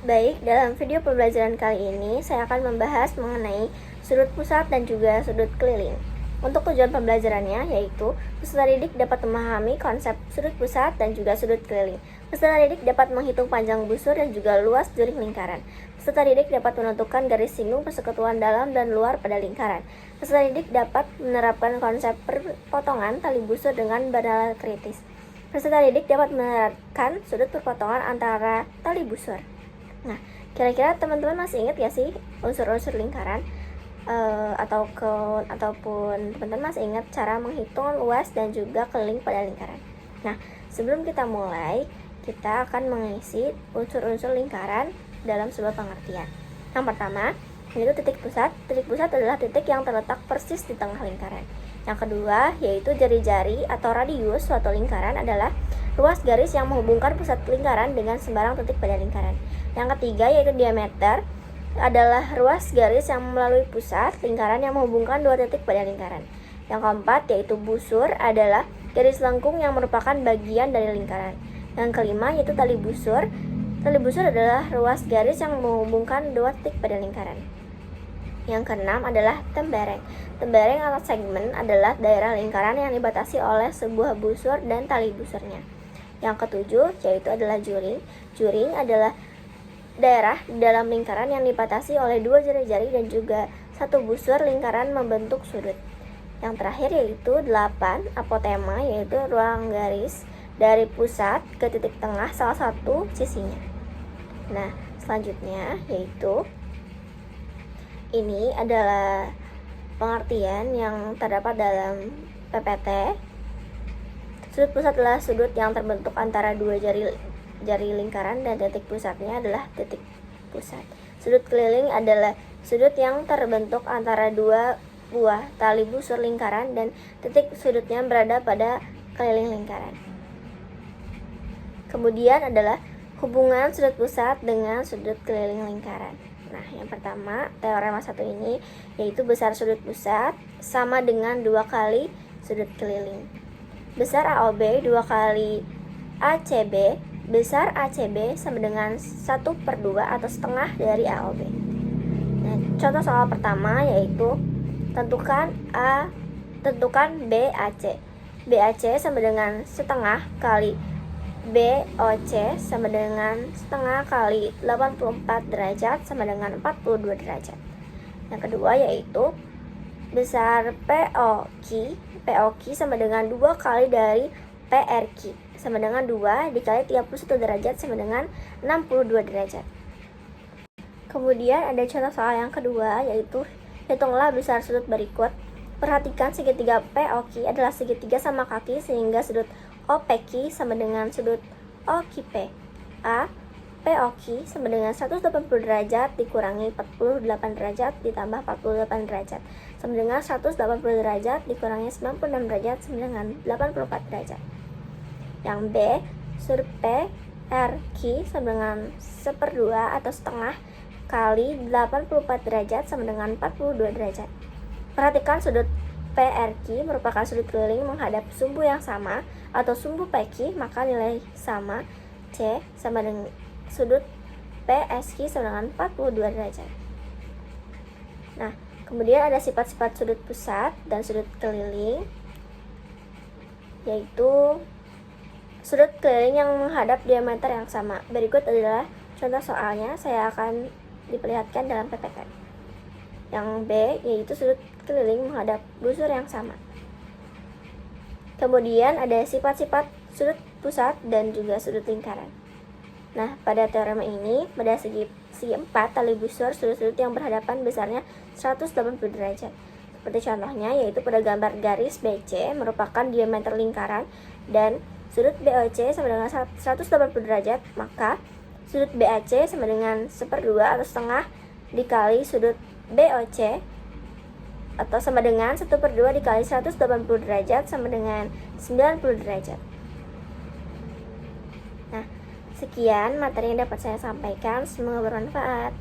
Baik, dalam video pembelajaran kali ini saya akan membahas mengenai sudut pusat dan juga sudut keliling. Untuk tujuan pembelajarannya yaitu peserta didik dapat memahami konsep sudut pusat dan juga sudut keliling. Peserta didik dapat menghitung panjang busur dan juga luas juring lingkaran. Peserta didik dapat menentukan garis singgung persekutuan dalam dan luar pada lingkaran. Peserta didik dapat menerapkan konsep perpotongan tali busur dengan bandala kritis. Peserta didik dapat menerapkan sudut perpotongan antara tali busur. Nah, kira-kira teman-teman masih ingat ya sih unsur-unsur lingkaran? Ataupun teman-teman masih ingat cara menghitung luas dan juga keliling pada lingkaran? Nah, sebelum kita mulai, kita akan mengisi unsur-unsur lingkaran dalam sebuah pengertian. Yang pertama, yaitu titik pusat. Titik pusat adalah titik yang terletak persis di tengah lingkaran. Yang kedua, yaitu jari-jari atau radius suatu lingkaran adalah ruas garis yang menghubungkan pusat lingkaran dengan sembarang titik pada lingkaran. Yang ketiga, yaitu diameter adalah ruas garis yang melalui pusat lingkaran yang menghubungkan dua titik pada lingkaran. Yang keempat, yaitu busur adalah garis lengkung yang merupakan bagian dari lingkaran. Yang kelima, yaitu tali busur. Tali busur adalah ruas garis yang menghubungkan dua titik pada lingkaran. Yang keenam adalah tembereng. Tembereng atau segmen adalah daerah lingkaran yang dibatasi oleh sebuah busur dan tali busurnya. Yang ketujuh, yaitu adalah juring. Juring adalah daerah di dalam lingkaran yang dibatasi oleh dua jari-jari dan juga satu busur lingkaran membentuk sudut. Yang terakhir yaitu 8, apotema, yaitu ruang garis dari pusat ke titik tengah salah satu sisinya. Nah, selanjutnya yaitu ini adalah pengertian yang terdapat dalam PPT. Sudut pusat adalah sudut yang terbentuk antara dua jari lingkaran dan titik pusatnya adalah titik pusat. Sudut keliling adalah sudut yang terbentuk antara dua buah tali busur lingkaran dan titik sudutnya berada pada keliling lingkaran. Kemudian adalah hubungan sudut pusat dengan sudut keliling lingkaran. Nah, yang pertama, teorema satu ini yaitu besar sudut pusat sama dengan 2 kali sudut keliling. Besar AOB 2 kali ACB, besar ACB sama dengan 1/2 atau setengah dari AOB. Nah, contoh soal pertama yaitu tentukan BAC. BAC sama dengan setengah kali BOC sama dengan setengah kali 84 derajat sama dengan 42 derajat. Yang kedua yaitu besar POQ. POQ sama dengan 2 kali dari PRQ sama dengan 2 dikali 31 derajat sama dengan 62 derajat. Kemudian ada contoh soal yang kedua yaitu hitunglah besar sudut berikut. Perhatikan segitiga POQ adalah segitiga sama kaki sehingga sudut OPQ sama dengan sudut OQP. A, POQ sama dengan 180 derajat dikurangi 48 derajat ditambah 48 derajat sama dengan 180 derajat dikurangi 96 derajat sama dengan 84 derajat. Yang B, sudut PRQ sama dengan 1/2 atau setengah kali 84 derajat sama dengan 42 derajat. Perhatikan sudut PRQ merupakan sudut keliling menghadap sumbu yang sama atau sumbu PQ, maka nilai sama C sama dengan sudut PSQ sama dengan 42 derajat. Nah, kemudian ada sifat-sifat sudut pusat dan sudut keliling, yaitu sudut keliling yang menghadap diameter yang sama. Berikut adalah contoh soalnya, saya akan diperlihatkan dalam PPT. Yang B yaitu sudut keliling menghadap busur yang sama. Kemudian ada sifat-sifat sudut pusat dan juga sudut lingkaran. Nah, pada teorema ini pada segi 4 tali busur sudut-sudut yang berhadapan besarnya 180 derajat. Seperti contohnya yaitu pada gambar garis BC merupakan diameter lingkaran dan sudut BOC sama dengan 180 derajat, maka sudut BAC sama dengan 1/2 atau setengah dikali sudut BOC atau sama dengan 1/2 dikali 180 derajat sama dengan 90 derajat. Nah, sekian materi yang dapat saya sampaikan, semoga bermanfaat.